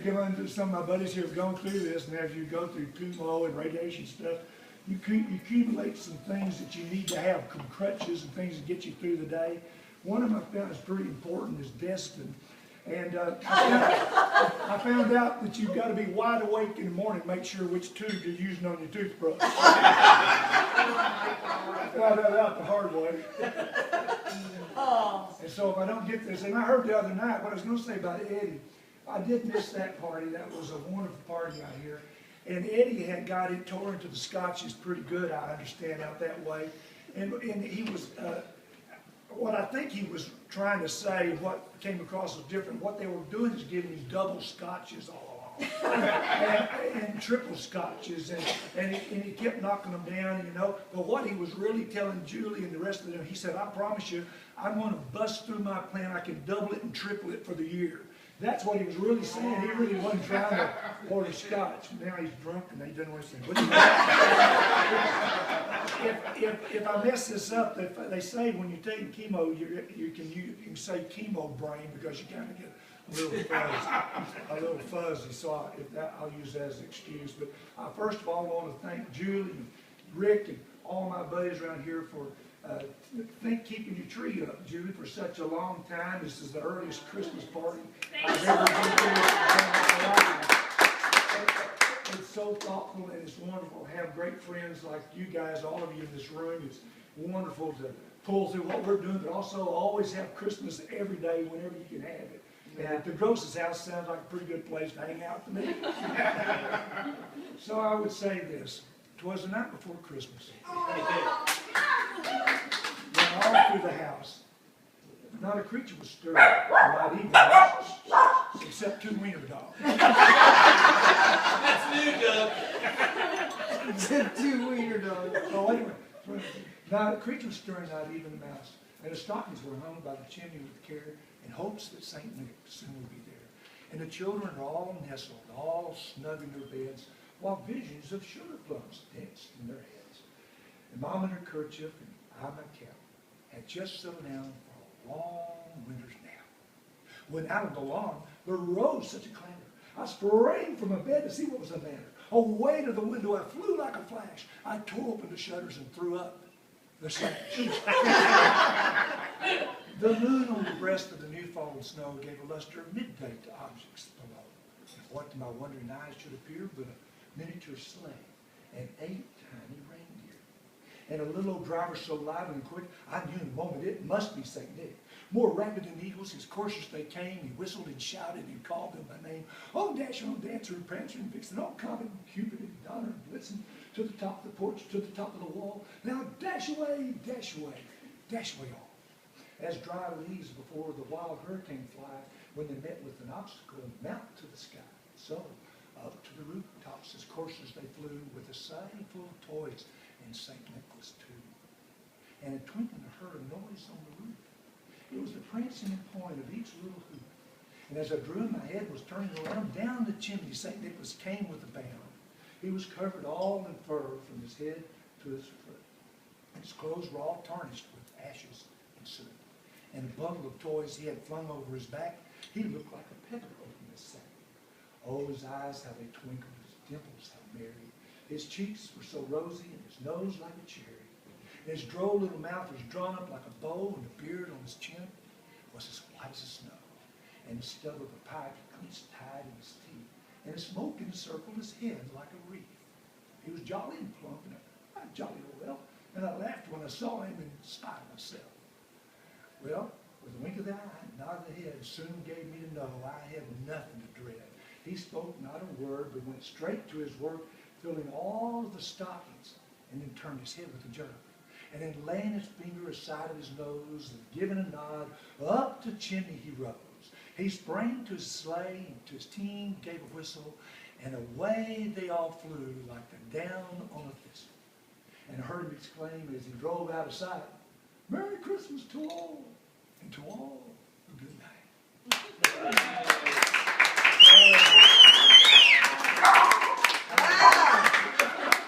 come on, some of my buddies here have gone through this, and as you go through chemo and radiation stuff, you accumulate some things that you need to have, some crutches and things to get you through the day. One of them I found is pretty important is Destin. And I found out that you've got to be wide awake in the morning to make sure which tube you're using on your toothbrush. I found that out the hard way. And so if I don't get this, and I heard the other night what I was going to say about Eddie. I did miss that party. That was a wonderful party out here. And Eddie had got it tore into the scotches pretty good, I understand, out that way. And he was... what I think he was trying to say, what came across as different, what they were doing is giving you double scotches all along, and triple scotches, and he kept knocking them down, you know. But what he was really telling Julie and the rest of them, he said, I promise you, I'm going to bust through my plan. I can double it and triple it for the year. That's what he was really saying. He really wasn't trying to pour the scotch. Now he's drunk and he doesn't want to say, if I mess this up, they say when you're taking chemo, you can say chemo brain because you kind of get a little fuzzy. So I'll use that as an excuse. But first of all, I want to thank Julie and Rick and all my buddies around here for keeping your tree up, Julie, for such a long time. This is the earliest Christmas party I've ever been to in my life. It's so thoughtful and it's wonderful to have great friends like you guys, all of you in this room. It's wonderful to pull through what we're doing, but also always have Christmas every day whenever you can have it. Yeah. And the Gross's house sounds like a pretty good place to hang out to me. So I would say this. 'Twas the night before Christmas. Went all through the house. Not a creature was stirring, not even except two wiener dogs. That's new, Doug. Except two wiener dogs. Oh, anyway, not a creature was stirring, not even a mouse. And the stockings were hung by the chimney with care in hopes that St. Nick soon would be there. And the children are all nestled, all snug in their beds, while visions of sugar plums danced in their heads. And Mom in her kerchief and I my cap had just settled down for a long winter's nap. When out of the lawn there rose such a clamor, I sprang from my bed to see what was the matter. Away to the window I flew like a flash. I tore open the shutters and threw up the sash. The moon on the breast of the new fallen snow gave a luster of midday to objects below. And what to my wondering eyes should appear but a miniature sleigh and 8 tiny reindeer. And a little old driver so lively and quick, I knew in a moment it must be St. Nick. More rapid than eagles, his coursers they came. He whistled and shouted and called them by name. Oh, Dasher, oh, Dancer, and Prancer, and Vixen, oh, Comet, and Cupid, and Donner, and Blitzen, to the top of the porch, to the top of the wall. Now dash away, all. As dry leaves before the wild hurricane fly, when they met with an obstacle and mount to the sky. So, up to the rooftops as coursers they flew, with a sleigh full of toys, and St. Nicholas too. And a twinkling heard a noise on the roof. It was the prancing point of each little hoop. And as I drew, my head was turning around, down the chimney St. Nicholas came with a bound. He was covered all in fur from his head to his foot. His clothes were all tarnished with ashes and soot. And a bundle of toys he had flung over his back, he looked like a peddler opening his sack. Oh, his eyes, how they twinkled, his dimples, how merry. His cheeks were so rosy, and his nose like a cherry. And his droll little mouth was drawn up like a bow, and the beard on his chin was as white as snow. And the stub of a pipe clenched tight in his teeth, and the smoke encircled his head like a wreath. He was jolly and plump, and I jolly well, and I laughed when I saw him in spite of myself. Well, with a wink of the eye and nod of the head soon gave me to know I had nothing to dread. He spoke not a word, but went straight to his work, filling all of the stockings, and then turned his head with a jerk. And then laying his finger aside of his nose and giving a nod, up the chimney he rose. He sprang to his sleigh, and to his team gave a whistle, and away they all flew like the down on a thistle. And I heard him exclaim as he drove out of sight, Merry Christmas to all, and to all a good night.